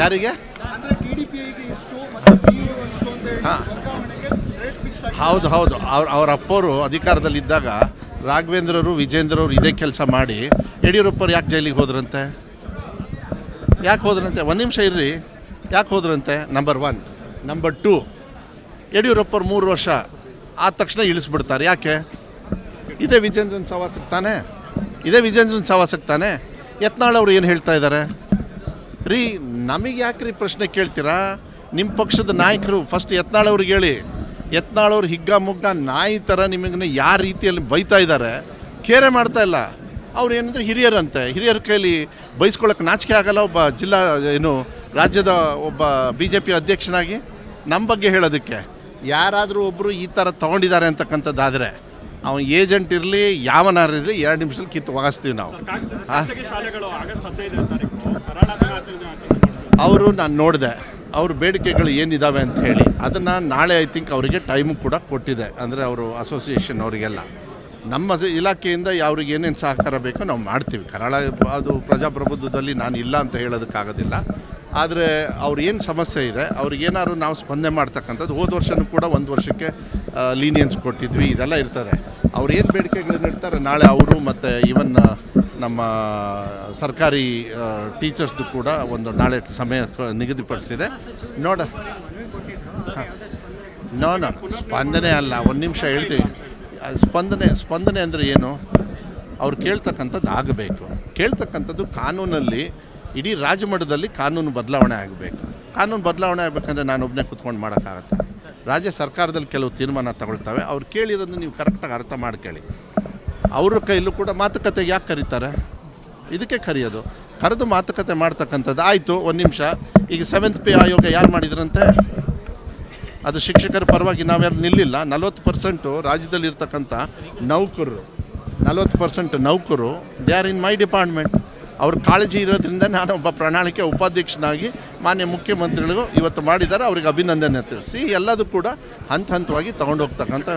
ಯಾರಿಗೆ? ಹಾಂ, ಹೌದು ಹೌದು. ಅವ್ರ ಅಪ್ಪವರು ಅಧಿಕಾರದಲ್ಲಿದ್ದಾಗ ರಾಘವೇಂದ್ರರು ವಿಜೇಂದ್ರವರು ಇದೇ ಕೆಲಸ ಮಾಡಿ ಯಡಿಯೂರಪ್ಪರು ಯಾಕೆ ಜೈಲಿಗೆ ಹೋದ್ರಂತೆ? ಯಾಕೆ ಹೋದ್ರಂತೆ? ಒಂದು ನಿಮಿಷ ಇರ್ರಿ. ಯಾಕೆ ಹೋದ್ರಂತೆ? ನಂಬರ್ 1. ನಂಬರ್ 2, ಯಡಿಯೂರಪ್ಪರು 3 ವರ್ಷ ಆದ ತಕ್ಷಣ ಇಳಿಸ್ಬಿಡ್ತಾರೆ. ಯಾಕೆ? ಇದೇ ವಿಜೇಂದ್ರನ ಸವಾಸಕ್ಕೆ ತಾನೆ, ಯತ್ನಾಳ್ ಅವರು ಏನು ಹೇಳ್ತಾ ಇದ್ದಾರೆ ರೀ? ನಮಗೆ ಯಾಕೆ ರೀ ಪ್ರಶ್ನೆ ಕೇಳ್ತೀರಾ? ನಿಮ್ಮ ಪಕ್ಷದ ನಾಯಕರು ಫಸ್ಟ್ ಯತ್ನಾಳ್ ಅವ್ರಿಗೆ ಹೇಳಿ. ಯತ್ನಾಳ್ ಅವ್ರು ಹಿಗ್ಗಾಮುಗ್ಗ ನಾಯಿ ಥರ ನಿಮಗೆ ಯಾವ ರೀತಿಯಲ್ಲಿ ಬೈತಾ ಇದ್ದಾರೆ, ಕೇರೆ ಮಾಡ್ತಾ ಇಲ್ಲ. ಅವ್ರು ಏನಂದರೆ ಹಿರಿಯರಂತೆ, ಹಿರಿಯರ ಕೈಲಿ ಬೈಸ್ಕೊಳ್ಳೋಕೆ ನಾಚಿಕೆ ಆಗಲ್ಲ ಒಬ್ಬ ರಾಜ್ಯದ ಒಬ್ಬ BJP ಅಧ್ಯಕ್ಷನಾಗಿ ನಮ್ಮ ಬಗ್ಗೆ ಹೇಳೋದಕ್ಕೆ. ಯಾರಾದರೂ ಒಬ್ಬರು ಈ ಥರ ತೊಗೊಂಡಿದ್ದಾರೆ ಅಂತಕ್ಕಂಥದ್ದಾದರೆ ಅವನು ಏಜೆಂಟ್ ಇರಲಿ ಯಾವನಾರಿರಲಿ 2 ನಿಮಿಷದಲ್ಲಿ ಕಿತ್ತು ಒಗಿಸ್ತೀವಿ ನಾವು. ಅವರು ನಾನು ನೋಡಿದೆ ಅವ್ರ ಬೇಡಿಕೆಗಳು ಏನಿದ್ದಾವೆ ಅಂತ ಹೇಳಿ. ಅದನ್ನು ನಾಳೆ ಐ ಥಿಂಕ್ ಅವರಿಗೆ ಟೈಮು ಕೂಡ ಕೊಟ್ಟಿದೆ. ಅಂದರೆ ಅವರು ಅಸೋಸಿಯೇಷನ್ ಅವರಿಗೆಲ್ಲ ನಮ್ಮ ಇಲಾಖೆಯಿಂದ ಅವ್ರಿಗೆ ಏನೇನು ಸಹಕಾರ ಬೇಕೋ ನಾವು ಮಾಡ್ತೀವಿ. ಅದು ಪ್ರಜಾಪ್ರಭುತ್ವದಲ್ಲಿ ನಾನು ಇಲ್ಲ ಅಂತ ಹೇಳೋದಕ್ಕಾಗೋದಿಲ್ಲ. ಆದರೆ ಅವ್ರು ಏನು ಸಮಸ್ಯೆ ಇದೆ ಅವ್ರಿಗೇನಾದ್ರು ನಾವು ಸ್ಪಂದನೆ ಮಾಡ್ತಕ್ಕಂಥದ್ದು. ಹೋದ ವರ್ಷವೂ ಕೂಡ 1 ವರ್ಷಕ್ಕೆ ಲೀನಿಯನ್ಸ್ ಕೊಟ್ಟಿದ್ವಿ. ಇದೆಲ್ಲ ಇರ್ತದೆ. ಅವ್ರು ಏನು ಬೇಡಿಕೆಗಳನ್ನ ಇರ್ತಾರೆ ನಾಳೆ ಅವರು ಮತ್ತು ಈವನ್ ನಮ್ಮ ಸರ್ಕಾರಿ ಟೀಚರ್ಸ್ದು ಕೂಡ ಒಂದು ನಾಳೆ ಸಮಯ ನಿಗದಿಪಡಿಸಿದೆ. ನೋಡ ನೋ ಸ್ಪಂದನೆ ಅಲ್ಲ, 1 ನಿಮಿಷ ಹೇಳ್ತೀವಿ. ಸ್ಪಂದನೆ ಅಂದರೆ ಏನು? ಅವ್ರು ಕೇಳ್ತಕ್ಕಂಥದ್ದು ಆಗಬೇಕು. ಕೇಳ್ತಕ್ಕಂಥದ್ದು ಕಾನೂನಲ್ಲಿ ಇಡೀ ರಾಜ್ಯಮಟ್ಟದಲ್ಲಿ ಕಾನೂನು ಬದಲಾವಣೆ ಆಗಬೇಕು. ಕಾನೂನು ಬದಲಾವಣೆ ಆಗಬೇಕಂದ್ರೆ ನಾನೊಬ್ಬನೇ ಕೂತ್ಕೊಂಡು ಮಾಡೋಕ್ಕಾಗತ್ತೆ? ರಾಜ್ಯ ಸರ್ಕಾರದಲ್ಲಿ ಕೆಲವು ತೀರ್ಮಾನ ತಗೊಳ್ತವೆ. ಅವ್ರು ಕೇಳಿರೋದು ನೀವು ಕರೆಕ್ಟಾಗಿ ಅರ್ಥ ಮಾಡ್ಕೊಳ್ಳಿ. ಅವ್ರ ಕೈಲೂ ಕೂಡ ಮಾತುಕತೆಗೆ ಯಾಕೆ ಕರೀತಾರೆ? ಇದಕ್ಕೆ ಕರೆಯೋದು. ಕರೆದು ಮಾತುಕತೆ ಮಾಡ್ತಕ್ಕಂಥದ್ದು. ಆಯಿತು, 1 ನಿಮಿಷ. ಈಗ 7th ಪೇ ಆಯೋಗ ಯಾರು ಮಾಡಿದ್ರಂತೆ? ಅದು ಶಿಕ್ಷಕರ ಪರವಾಗಿ ನಾವ್ಯಾರು ನಿಲ್ಲಿಲ್ಲ. 40% ರಾಜ್ಯದಲ್ಲಿರ್ತಕ್ಕಂಥ ನೌಕರರು, 40% ನೌಕರು they are in my department. ಅವ್ರ ಕಾಳಜಿ ಇರೋದ್ರಿಂದ ನಾನು ಒಬ್ಬ ಪ್ರಣಾಳಿಕೆ ಉಪಾಧ್ಯಕ್ಷನಾಗಿ ಮಾನ್ಯ ಮುಖ್ಯಮಂತ್ರಿಗಳಿಗೂ ಇವತ್ತು ಮಾಡಿದ್ದಾರೆ. ಅವ್ರಿಗೆ ಅಭಿನಂದನೆ ತಿಳಿಸಿ ಎಲ್ಲದೂ ಕೂಡ ಹಂತವಾಗಿ ತೊಗೊಂಡೋಗ್ತಕ್ಕಂಥ